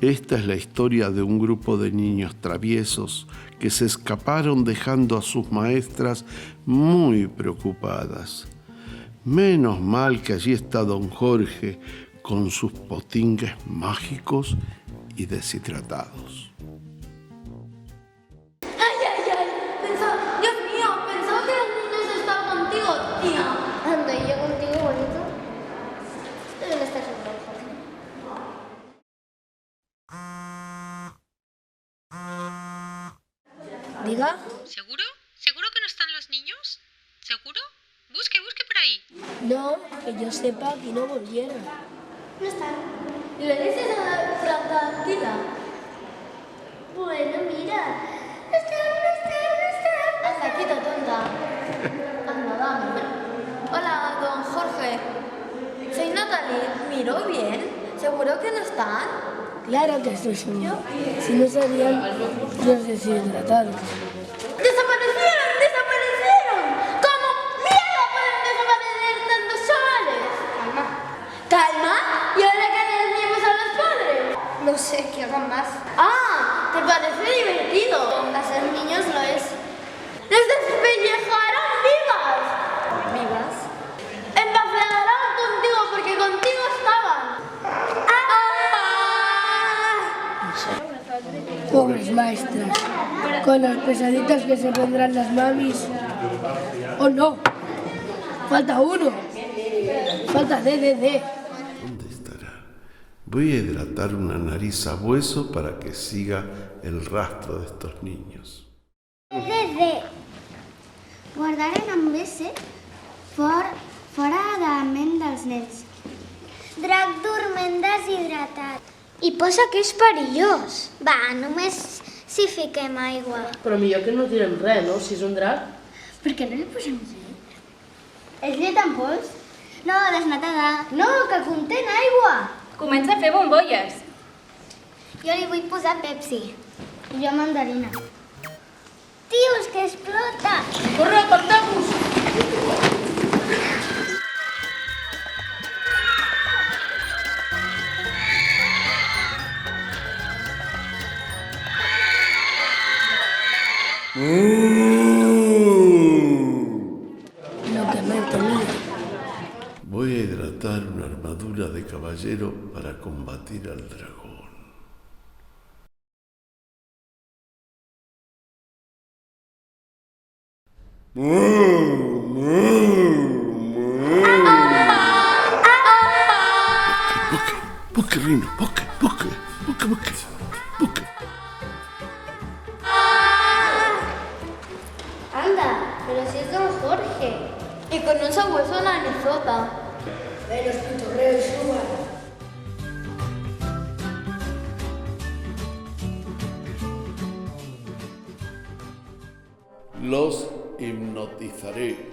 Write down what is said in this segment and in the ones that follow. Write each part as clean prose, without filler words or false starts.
Esta es la historia de un grupo de niños traviesos que se escaparon dejando a sus maestras muy preocupadas. Menos mal que allí está don Jorge con sus potingues mágicos y deshidratados. Dios mío, pensaba que los niños estaban contigo, tía. Anda, ¿y yo contigo, bonito? Deben estar seguro, Jorge. ¿Diga? ¿Seguro? ¿Seguro que no están los niños? ¿Seguro? Busque por ahí. No, que yo sepa que no volvieron. No están. ¿Y le dices tranquila? Bueno, mira. No están. Anda, quita, tonta. Anda, dame. Hola, don Jorge. Soy Natalie. ¿Miró bien? ¿Seguro que no están? Claro que estoy seguro. Si no serían los deshidratados. ¡Desaparecieron! ¿Cómo miedo pueden desaparecer tantos chavales? ¿Calma? ¿Y ahora qué le decimos a los padres? No sé, que hagan más. ¡Ah! ¿Te parece divertido? Hacer niños lo es. ¡Les despellejaron vivas! ¿Vivas? ¡Empafearán contigo porque contigo estaban! Pobres maestras, con las pesaditas que se pondrán las mamis. ¡Oh no! Falta uno. Falta D. ¿Dónde estará? Voy a hidratar una nariz a hueso para que siga el rastro de estos niños. D. Guardar en ambiente fora de la ment dels nens. Drac dorment deshidratat. I posa que és perillós. Va, només si fiquem aigua. Però millor que no tirem res, no? Si és un drac. Per què no li posem llet? És llet en pols? No, desnatada. No, que contén aigua. Comença a fer bombolles. Jo li vull posar Pepsi. I jo mandarina. Tios, que explota! Corre, apartamos! Lo que me he tenido. Voy a hidratar una armadura de caballero para combatir al dragón. Poque, Rino, poque. Anda, pero si es don Jorge. Y con un sabueso en la narizota. Menos pitorreo y suba. Los hipnotizaré.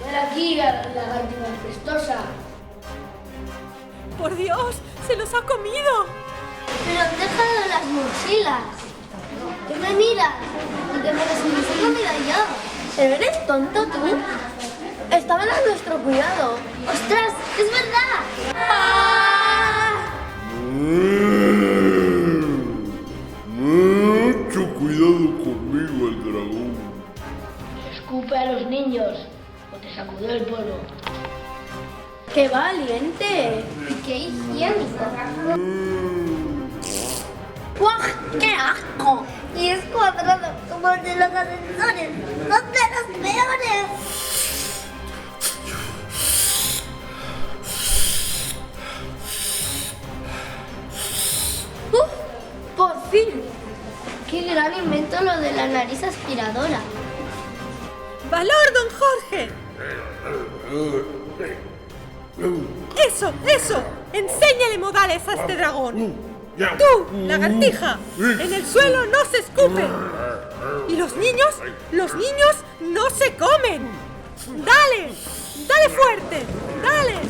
Ven aquí, lagartija pestosa. ¡Por Dios! ¡Se los ha comido! Pero han dejado las mochilas. ¿Qué me miras? Y que me las hubiese comido yo. ¿Pero eres tonto tú? Estaban a nuestro cuidado. ¡Ostras! ¡Es verdad! Mucho cuidado conmigo, el dragón. Escupe a los niños o te sacudió el polvo. ¡Qué valiente! Y qué higiénico. ¡Guau! ¡Qué asco! Y es cuadrado, como el de los ascensores. ¡Son de los peores! ¡Por fin! ¡Qué gran invento lo de la nariz aspiradora! ¡Valor, don Jorge! ¡Eso! ¡Enséñale modales a este dragón! ¡Tú, lagartija! ¡En el suelo no se escupe! ¿Y los niños? ¡Los niños no se comen! ¡Dale! ¡Dale fuerte! ¡Dale!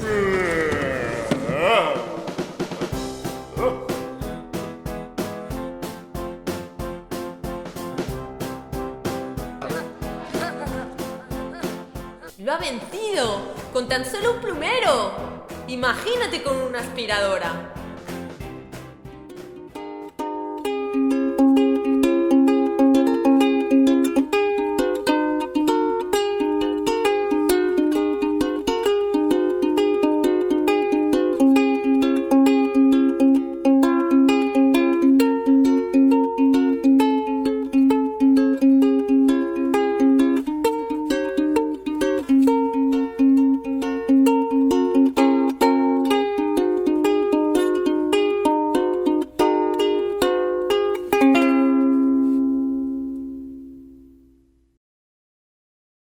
¡Lo ha vencido! ¡Con tan solo un plumero! Imagínate con una aspiradora.